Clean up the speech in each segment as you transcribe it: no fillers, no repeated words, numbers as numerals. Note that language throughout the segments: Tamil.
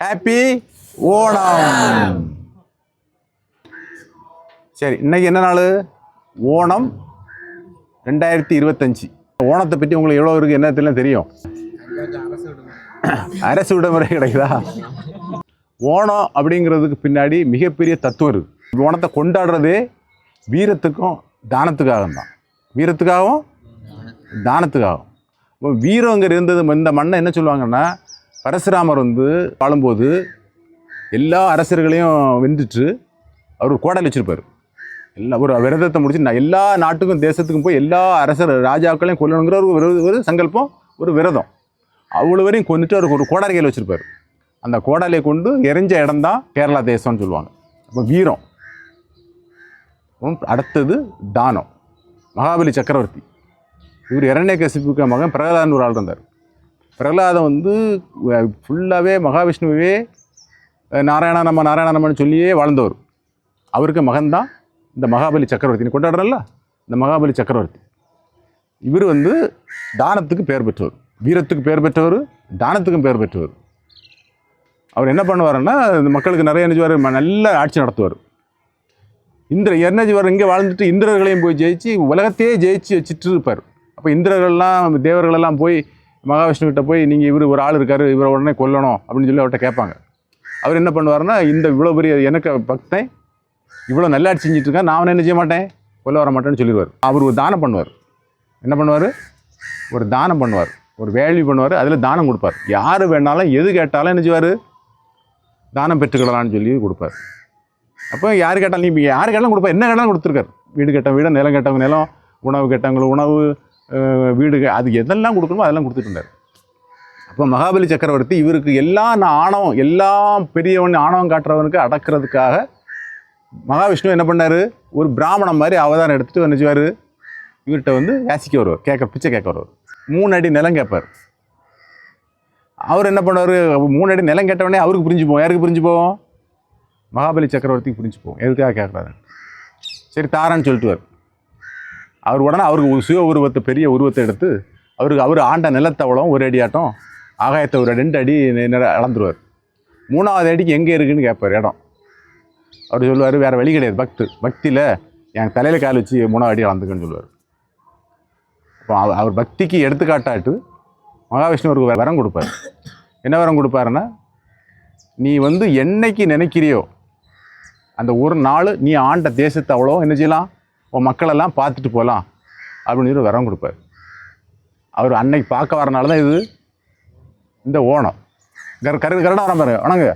ஹாப்பி ஓணம். சரி, இன்னைக்கு என்ன நாள்? ஓணம் 2025. ஓணத்தை பற்றி உங்களுக்கு எவ்வளோ இருக்குது என்ன தெரியல தெரியும். அரசு விடுமுறை கிடைக்குதா? ஓணம் அப்படிங்கிறதுக்கு பின்னாடி மிகப்பெரிய தத்துவம் இருக்குது. ஓணத்தை கொண்டாடுறதே வீரத்துக்கும் தானத்துக்காகவும் தான். வீரத்துக்காகவும் தானத்துக்காகவும். வீரங்கிற இருந்தது. இந்த மண்ணை என்ன சொல்லுவாங்கன்னா, பரசுராமர் வாழும்போது எல்லா அரசர்களையும் வென்றுட்டு அவர் கோடாலி வச்சுருப்பார். எல்லா ஒரு விரதத்தை முடிச்சு எல்லா நாட்டுக்கும் தேசத்துக்கும் போய் எல்லா அரசர் ராஜாக்களையும் கொல்லணுங்கிற ஒரு சங்கல்பம், ஒரு விரதம். அவ்வளோ வரையும் கொண்டுட்டு அவருக்கு ஒரு கோடாலி கையில் வச்சுருப்பார். அந்த கோடாலியை கொண்டு எரிஞ்ச இடம்தான் கேரளா தேசம்னு சொல்லுவாங்க. அப்போ வீரம். அடுத்தது தானம். மகாபலி சக்கரவர்த்தி இவர் இரண்யகசிப்புக்கு மகன் பிரகலாதன் ஒரு ஆள் இருந்தார். பிரகலாதன் ஃபுல்லாகவே மகாவிஷ்ணுவே நாராயணானம்மன்னு சொல்லியே வாழ்ந்தவர். அவருக்கு மகன்தான் இந்த மகாபலி சக்கரவர்த்தி. கொண்டாடுறல்ல இந்த மகாபலி சக்கரவர்த்தி. இவர் தானத்துக்கு பெயர் பெற்றவர், வீரத்துக்கு பெயர் பெற்றவர், தானத்துக்கும் பெயர் பெற்றவர். அவர் என்ன பண்ணுவாருன்னா, இந்த மக்களுக்கு நிறைய நினைச்சுவார், நல்ல ஆட்சி நடத்துவார். என்னஜிவார் இங்கே வாழ்ந்துட்டு இந்திரர்களையும் போய் ஜெயிச்சு உலகத்தையே ஜெயிச்சு வச்சுட்டு இருப்பார். அப்போ இந்திரர்கள்லாம் தேவர்களெல்லாம் போய் மகாவிஷ்ணுக்கிட்ட போய் நீங்கள் இவர் ஒரு ஆள் இருக்கார், இவரை உடனே கொல்லணும் அப்படின்னு சொல்லி அவர்கிட்ட கேட்பாங்க. அவர் என்ன பண்ணுவார்னா, இந்த இவ்வளோ பெரிய எனக்கு பக்தன் இவ்வளோ நல்லாட்சி செஞ்சுட்டு இருக்கேன், நான் என்ன செய்ய மாட்டேன், கொல்ல வர மாட்டேன்னு சொல்லிடுவார். அவர் ஒரு தானம் பண்ணுவார். என்ன பண்ணுவார்? ஒரு தானம் பண்ணுவார், ஒரு வேள்வி பண்ணுவார், அதில் தானம் கொடுப்பார். யார் வேணாலும் எது கேட்டாலும் என்ன செய்வார், தானம் பெற்றுக்கலான்னு சொல்லி கொடுப்பார். அப்போ யார் கேட்டாலும், நீ யார் கேட்டாலும் கொடுப்பார். என்ன கேட்டாலும் கொடுத்துருக்கார். வீடு கேட்டவங்க வீடு, நிலம் கேட்டவங்க நிலம், உணவு கேட்டவங்களுக்கு உணவு, வீடு, அது எதெல்லாம் கொடுக்கணுமோ அதெல்லாம் கொடுத்துட்டு இருந்தார். அப்போ மகாபலி சக்கரவர்த்தி இவருக்கு எல்லாம் ஆணவம், எல்லாம் பெரியவன் ஆணவம் காட்டுறவனுக்கு அடக்கிறதுக்காக மகாவிஷ்ணு என்ன பண்ணார், ஒரு பிராமணன் மாதிரி அவதாரம் எடுத்துகிட்டு என்ன செய்வார், இவர்கிட்ட யாசிக்க வருவார், பிச்சை கேட்க வருவார். 3 அடி நிலம் கேட்பார். அவர் என்ன பண்ணுவார், 3 அடி நிலம் கேட்டவொடனே அவருக்கு புரிஞ்சு போவோம். யாருக்கு புரிஞ்சு போவோம்? மகாபலி சக்கரவர்த்திக்கு புரிஞ்சு போவோம். எதுக்காக கேட்குறாரு. சரி தாரான்னு சொல்லிட்டுவார். அவர் உடனே அவருக்கு சுய உருவத்தை, பெரிய உருவத்தை எடுத்து அவர் ஆண்ட நிலத்தவளம் ஒரு அடி ஆட்டம், ஆகாயத்தை ஒரு 2 அடி அளந்துருவார். 3ஆவது அடிக்கு எங்கே இருக்குதுன்னு கேட்பார் இடம். அவர் சொல்லுவார், வேறு வழி கிடையாது, பக்தியில் என் தலையில் கால் வச்சு 3ஆவது அடி அளந்துக்குன்னு சொல்லுவார். அப்போ அவர் பக்திக்கு எடுத்துக்காட்டாட்டு மகாவிஷ்ணுவருக்கு வரம் கொடுப்பார். என்ன வரம் கொடுப்பாருன்னா, நீ என்னைக்கு நினைக்கிறியோ அந்த ஒரு நாள் நீ ஆண்ட தேசத்தை அவ்வளோ என்ன செய்யலாம், உன் மக்களெல்லாம் பார்த்துட்டு போகலாம் அப்படின்னு சொல்லி வரம் கொடுப்பார். அவர் அன்னைக்கு பார்க்க வரனால தான் இது இந்த ஓணம். கரெக்டாக வர பாரு வணங்க.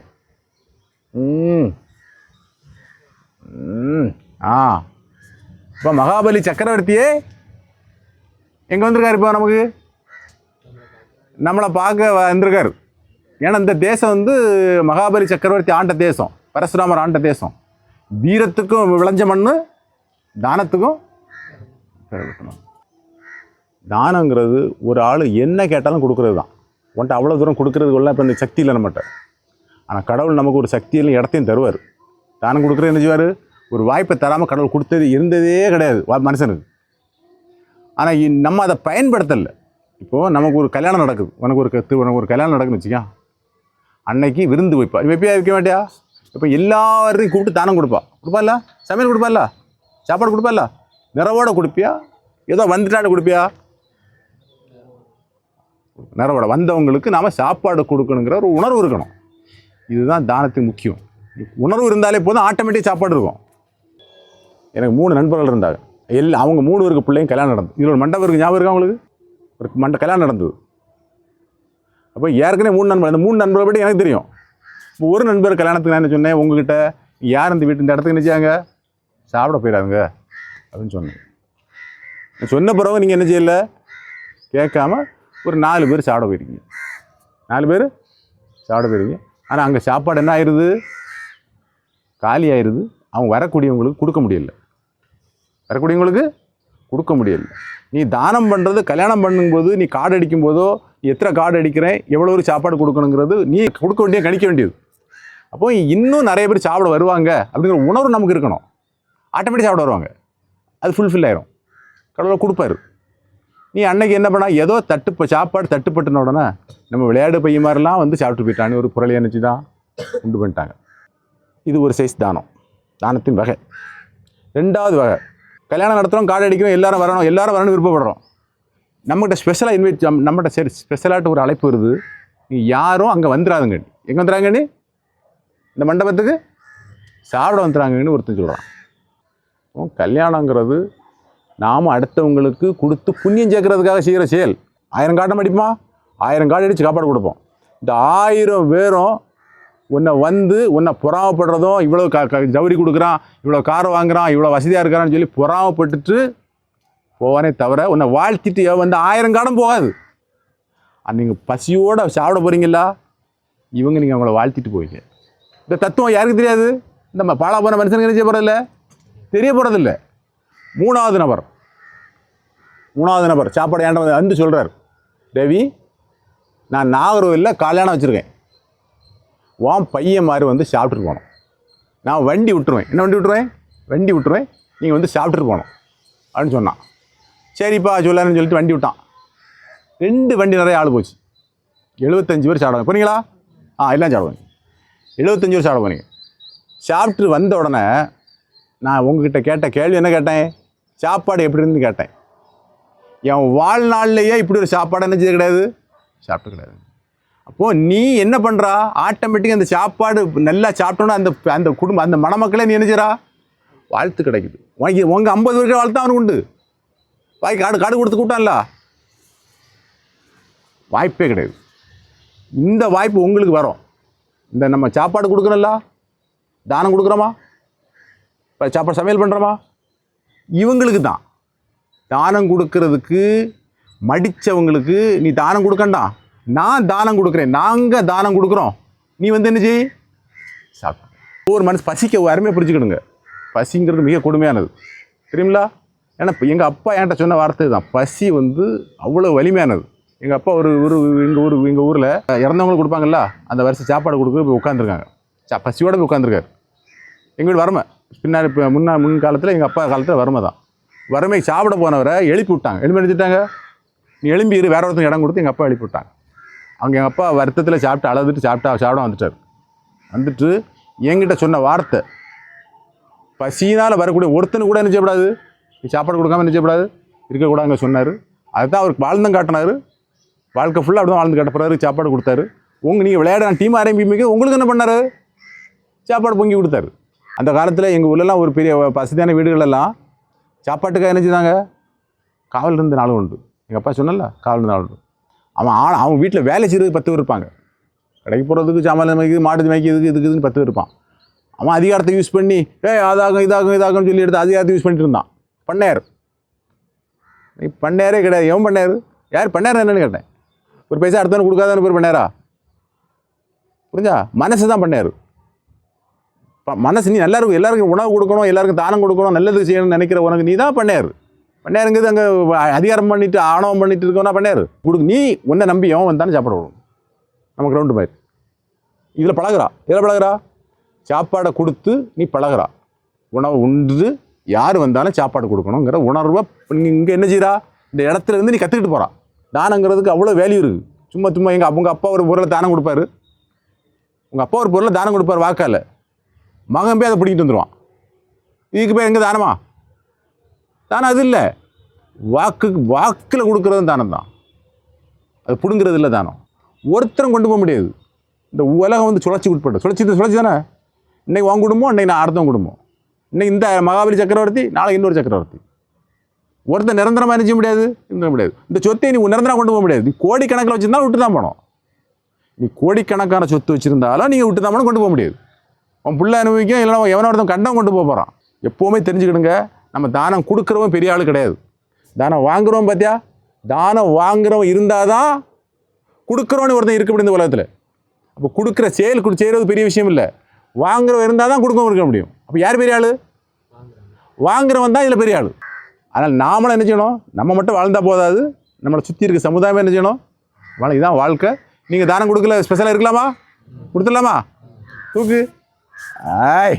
இப்போ மகாபலி சக்கரவர்த்தியே எங்கே வந்திருக்காரு? இப்போ நமக்கு நம்மளை பார்க்க வந்திருக்காரு. ஏன்னா இந்த தேசம் மகாபலி சக்கரவர்த்தி ஆண்ட தேசம், பரசுராமர் ஆண்ட தேசம். வீரத்துக்கும் விளைஞ்ச மண்ணு, தானத்துக்கும். தானங்கிறது ஒரு ஆள் என்ன கேட்டாலும் கொடுக்குறது தான். உன்ட்ட அவ்வளோ தூரம் கொடுக்குறதுக்குள்ள இப்போ இந்த சக்தி இல்லை நம்மகிட்ட. ஆனால் கடவுள் நமக்கு ஒரு சக்தியிலும் இடத்தையும் தருவார். தானம் கொடுக்குறது என்ன செய்வார், ஒரு வாய்ப்பை தராமல் கடவுள் இருந்ததே கிடையாது மனுஷனுக்கு. ஆனால் நம்ம அதை பயன்படுத்தலை. இப்போது நமக்கு ஒரு கல்யாணம் நடக்குது, உனக்கு ஒரு கல்யாணம் நடக்குதுன்னு வச்சுக்கா, அன்னைக்கு விருந்து வைப்பியா வைக்க மாட்டியா? இப்போ எல்லாரையும் கூப்பிட்டு தானம் கொடுப்பால, சமையல் கொடுப்பால, சாப்பாடு கொடுப்பால, நிறவோட கொடுப்பியா, ஏதோ வந்துட்டாண்டு கொடுப்பியா? நிறவோட வந்தவங்களுக்கு நாம் சாப்பாடு கொடுக்கணுங்கிற ஒரு உணர்வு இருக்கணும். இதுதான் தானத்துக்கு முக்கியம். உணர்வு இருந்தாலே போதும், ஆட்டோமேட்டிக் சாப்பாடு இருக்கும். எனக்கு 3 நண்பர்கள் இருந்தாங்க. அவங்க 3 பேருக்கு பிள்ளைங்க கல்யாணம் நடந்தது. இதில் ஒரு மண்டபம் இருக்குது, ஞாபகம் இருக்கா உங்களுக்கு? ஒரு கல்யாணம் நடந்தது. அப்போ ஏற்கனவே 3 நண்பர், அந்த 3 நண்பர்களை பற்றி எனக்கு தெரியும். இப்போ ஒரு நண்பர் கல்யாணத்துக்கு நான் என்ன சொன்னேன், உங்ககிட்ட யார் இந்த வீட்டு இந்த இடத்துக்கு நினச்சாங்க சாப்பிட போயிடாதுங்க அப்படின்னு சொன்னேன். சொன்ன பிறகு நீங்கள் என்ன செய்யலை, கேட்காம ஒரு 4 பேர் சாப்பிட போயிருக்கீங்க. 4 பேர் சாப்பிட போயிருக்கீங்க. ஆனால் அங்கே சாப்பாடு என்ன ஆயிடுது, காலி ஆயிடுது. அவங்க வரக்கூடியவங்களுக்கு கொடுக்க முடியல. நீ தானம் பண்ணுறது, கல்யாணம் பண்ணும்போது நீ கார்டு அடிக்கும் போதோ, எத்தனை கார்டு அடிக்கிறேன், எவ்வளோ ஒரு சாப்பாடு கொடுக்கணுங்கிறது நீ கொடுக்க வேண்டிய கணிக்க வேண்டியது. அப்போ இன்னும் நிறைய பேர் சாப்பிட வருவாங்க அப்படிங்கிற உணர்வு நமக்கு இருக்கணும். ஆட்டோமேட்டிக் சாப்பிட வருவாங்க, அது ஃபுல்ஃபில் ஆயிரும். கடவுளை கொடுப்பாரு. நீ அன்னைக்கு என்ன பண்ணா, ஏதோ சாப்பாடு தட்டுப்பட்டுன உடனே நம்ம விளையாடு பையன் மாதிரிலாம் சாப்பிட்டு போயிட்டான்னு ஒரு புரளி நினச்சி தான் உண்டு பண்ணிட்டாங்க. இது ஒரு சைஸ் தானத்தின் வகை. 2வது வகை, கல்யாணம் நடத்துகிறோம், கார்டு அடிக்கிறோம், எல்லாரும் வரணும் விருப்பப்படுறோம். நம்மகிட்ட ஸ்பெஷலாக நம்மகிட்ட சரி ஸ்பெஷலாகிட்ட ஒரு அழைப்பு வருது, நீ யாரும் அங்கே வந்துடாதுங்க. எங்கே வந்துடுறாங்கன்னு? இந்த மண்டபத்துக்கு சாப்பிட வந்துடுறாங்கன்னு ஒருத்தன் சொல்கிறான். கல்யாணங்கிறது நாம் அடுத்தவங்களுக்கு கொடுத்து புண்ணியம் சேர்க்கறதுக்காக செய்கிற செயல். 1000 காட்டம் அடிப்போமா, 1000 கார்டு அடித்து சாப்பாடு கொடுப்போம். இந்த 1000 பேரும் உன்னை பொறாமப்படுறதும், இவ்வளோ ஜவுரி கொடுக்குறான், இவ்வளோ காரை வாங்குறான், இவ்வளோ வசதியாக இருக்கிறான்னு சொல்லி பொறாமப்பட்டுட்டு போவானே தவிர உன்னை வாழ்த்திட்டு 1000 காலம் போகாது. நீங்கள் பசியோடு சாப்பிட போகிறீங்களா, நீங்கள் அவங்கள வாழ்த்திட்டு போவீங்க. இந்த தத்துவம் யாருக்கு தெரியாது? இந்த பாலா போன மனுஷனுக்கு நினைச்ச போகிறதில்ல, தெரிய போகிறதில்ல. 3வது நபர் சாப்பாடு ஏன்ட வந்து சொல்கிறார், ரவி நான் நாகர்கோவிலில் கல்யாணம் வச்சுருக்கேன், உன் பையன் மாதிரி சாப்பிட்டுட்டு போகணும், நான் வண்டி விட்டுருவேன். என்ன வண்டி விட்டுருவேன், நீங்கள் சாப்பிட்டுட்டு போகணும் அப்படின்னு சொன்னான். சரிப்பா சொல்லாருன்னு சொல்லிட்டு வண்டி விட்டான். 2 வண்டி நிறைய ஆள் போச்சு. 75 பேர் சாப்பிடுவாங்க. போனீங்களா? எல்லாம் சாப்பிடுவாங்க. 75 பேர் சாப்பிட போனீங்க. சாப்பிட்டு வந்த உடனே நான் உங்ககிட்ட கேட்ட கேள்வி என்ன கேட்டேன்? சாப்பாடு எப்படி இருந்துன்னு கேட்டேன். என் வாழ்நாள்லேயே இப்படி ஒரு சாப்பாடு நினச்சது கிடையாது, சாப்பிட்டு கிடையாது. அப்போது நீ என்ன பண்ணுறா, ஆட்டோமேட்டிக்காக அந்த சாப்பாடு நல்லா சாப்பிட்டோன்னா அந்த குடும்பம் அந்த மணமக்களே நீ நினைச்சிடா வாழ்த்து கிடைக்குது. உங்கள் 50 பேருக்கு வாழ்த்து அவனுக்கு உண்டு. காடு கொடுத்து கூட்டான்ல, வாய்ப்பே கிடையாது. இந்த வாய்ப்பு உங்களுக்கு வரும். இந்த நம்ம சாப்பாடு கொடுக்குறோம்ல, தானம் கொடுக்குறோமா, இப்போ சாப்பாடு சமையல் பண்ணுறோமா, இவங்களுக்கு தான். தானம் கொடுக்கறதுக்கு மடித்தவங்களுக்கு நீ தானம் கொடுக்கண்டா, நான் தானம் கொடுக்குறேன், நாங்கள் தானம் கொடுக்குறோம், நீ என்ன செய், சாப்பிட்டு. ஒவ்வொரு மனசு பசிக்க அருமையாக புரிஞ்சுக்கணுங்க. பசிங்கிறது மிக கொடுமையானது தெரியுங்களா? ஏன்னா இப்போ எங்கள் அப்பா என்கிட்ட சொன்ன வார்த்தை தான், பசி அவ்வளோ வலிமையானது. எங்கள் அப்பா எங்கள் ஊரில் இறந்தவங்களுக்கு கொடுப்பாங்கல்ல, அந்த வருஷம் சாப்பாடு கொடுக்க போய் உட்காந்துருக்காங்க. பசியோடு போய் உட்காந்துருக்காரு. எங்கள் வீடு வறுமை. பின்னாடி இப்போ முன் காலத்தில் எங்கள் அப்பா காலத்தில் வறுமை தான். வறுமை சாப்பிட போனவரை எழுப்பி விட்டாங்க. எழுப்பி நினைச்சிட்டாங்க, நீ எழும்பி வேற ஒருத்தங்க இடம் கொடுத்து எங்கள் அப்பா எழுப்பி விட்டாங்க. அவங்க எங்கள் அப்பா வருத்தத்தில் சாப்பிட்டு அழுதுட்டு சாப்பிட வந்துட்டு என்கிட்ட சொன்ன வார்த்தை, பசினால் வரக்கூடிய ஒருத்தனு கூட என்ன செய்யக்கூடாது, நீ சாப்பாடு கொடுக்காம என்ன செய்யக்கூடாது, இருக்கக்கூடாதுங்க சொன்னார். அதுதான் அவருக்கு வாழ்ந்தும் காட்டினார். வாழ்க்கை ஃபுல்லாக அப்படி தான் வாழ்ந்து காட்டப்படுறாரு. சாப்பாடு கொடுத்தாரு. நீங்கள் விளையாட டீம் ஆரம்பிக்க உங்களுக்கு என்ன பண்ணார், சாப்பாடு பொங்கி கொடுத்தாரு. அந்த காலத்தில் எங்கள் ஊர்லலாம் ஒரு பெரிய வசதியான வீடுகளெல்லாம் சாப்பாட்டுக்காக என்ன செய்தாங்க, காவல் இருந்த நாள் உண்டு. எங்கள் அப்பா சொன்னல, காவல் இருந்த நாள் உண்டு. அவன் வீட்டில் வேலை செய்கிறதுக்கு 10 பேர் இருப்பாங்க. கடைக்கு போகிறதுக்கு, சாமான் மேய்க்கிறது, மாடு மேய்க்கிறதுக்கு, இதுக்குன்னு 10 பேர் இருப்பான். அவன் அதிகாரத்தை யூஸ் பண்ணி இதாகும்னு சொல்லி எடுத்து அதிகாரத்தை யூஸ் பண்ணிட்டு இருந்தான். பண்ணையார். பண்ணையாரே கிடையாது. எவன் பண்ணையார்? யார் பண்ணையார் என்னன்னு கேட்டேன். ஒரு பைசா அடுத்தவனு கொடுக்காதவனு பேர் பண்ணையாரா? புரிஞ்சா? மனசு தான் பண்ணையார். மனசு நீ எல்லாருக்கும் உணவு கொடுக்கணும், எல்லாருக்கும் தானம் கொடுக்கணும், நல்லது செய்யணும்னு நினைக்கிற உனக்கு நீ தான் பண்ணையார். பண்ணையாருங்கிறது அங்கே அதிகாரம் பண்ணிட்டு ஆணவம் பண்ணிட்டு இருக்கோன்னா பண்ணையார் நீ உன்னை நம்பி அவன் வந்தானே சாப்பாடு கொடுக்கணும். நமக்கு ரவுண்டு மாதிரி இதில் பழகுறா சாப்பாடை கொடுத்து நீ பழகுறா. உணவு உண்டு யார் வந்தாலும் சாப்பாடு கொடுக்கணுங்கிற உணர்வை இங்கே என்ன செய்கிறா, இந்த இடத்துல இருந்து நீ கற்றுக்கிட்டு போகிறா. தானங்கிறதுக்கு அவ்வளோ வேல்யூ இருக்குது. சும்மா உங்கள் அப்பா ஒரு பொருளை தானம் கொடுப்பாரு, உங்கள் அப்பா ஒரு பொருளை தானம் கொடுப்பார் வாக்கால், மகன் போய் அதை பிடிக்கிட்டு வந்துடுவான். இதுக்கு போய் எங்கே தானமா? தானம் அது இல்லை. வாக்கில் கொடுக்குறதும் தானம் தான், அது பிடுங்கிறது இல்லை தானம். ஒருத்தரும் கொண்டு போக முடியாது. இந்த உலகம் சுழற்சி உட்பட்டு சுழற்சி தானே. இன்றைக்கி உன் குடும்பம், இன்றைக்கி நான் அடுத்தவன் குடும்பம். இன்றைக்கி இந்த மகாபலி சக்கரவர்த்தி, நாளைக்கு இன்னொரு சக்கரவர்த்தி. ஒருத்தர் நிரந்தரமாக நினைச்ச முடியாது, முடியாது. இந்த சொத்தை நீ நிரந்தரம் கொண்டு போக முடியாது. நீ கோடிக்கணக்கில் வச்சுருந்தாலும் விட்டு தான் போகணும். நீ கோடிக்கணக்கான சொத்து வச்சுருந்தாலும் நீங்கள் விட்டு தான் போகணும், கொண்டு போக முடியாது. உன் பிள்ளை அனுபவிக்கும், இல்லைனா எவனோ ஒருத்தன் கண்டம் கொண்டு போக போகிறான். எப்போவுமே தெரிஞ்சுக்கிடுங்க, நம்ம தானம் கொடுக்குறவன் பெரிய ஆள் கிடையாது. தானம் வாங்குறவன் பார்த்தியா, தானம் வாங்குறவன் இருந்தால் தான் கொடுக்குறவனு ஒருத்தன் இருக்க முடியும் இந்த உலகத்தில். அப்போ கொடுக்குற செய்கிறது பெரிய விஷயம் இல்லை. வாங்குறவன் இருந்தால் தான் கொடுக்கவும் இருக்க முடியும். அப்போ யார் பெரிய ஆள்? வாங்குறவன் தான் இதில் பெரிய ஆள். அதனால் நாமளும் என்ன செய்யணும், நம்ம மட்டும் வாழ்ந்தால் போதாது, நம்மளை சுற்றி இருக்க சமுதாயம் என்ன செய்யணும், இதுதான் வாழ்க்கை. நீங்கள் தானம் கொடுக்கல, ஸ்பெஷலாக இருக்கலாமா, கொடுத்துடலாமா, தூக்கு ஆய்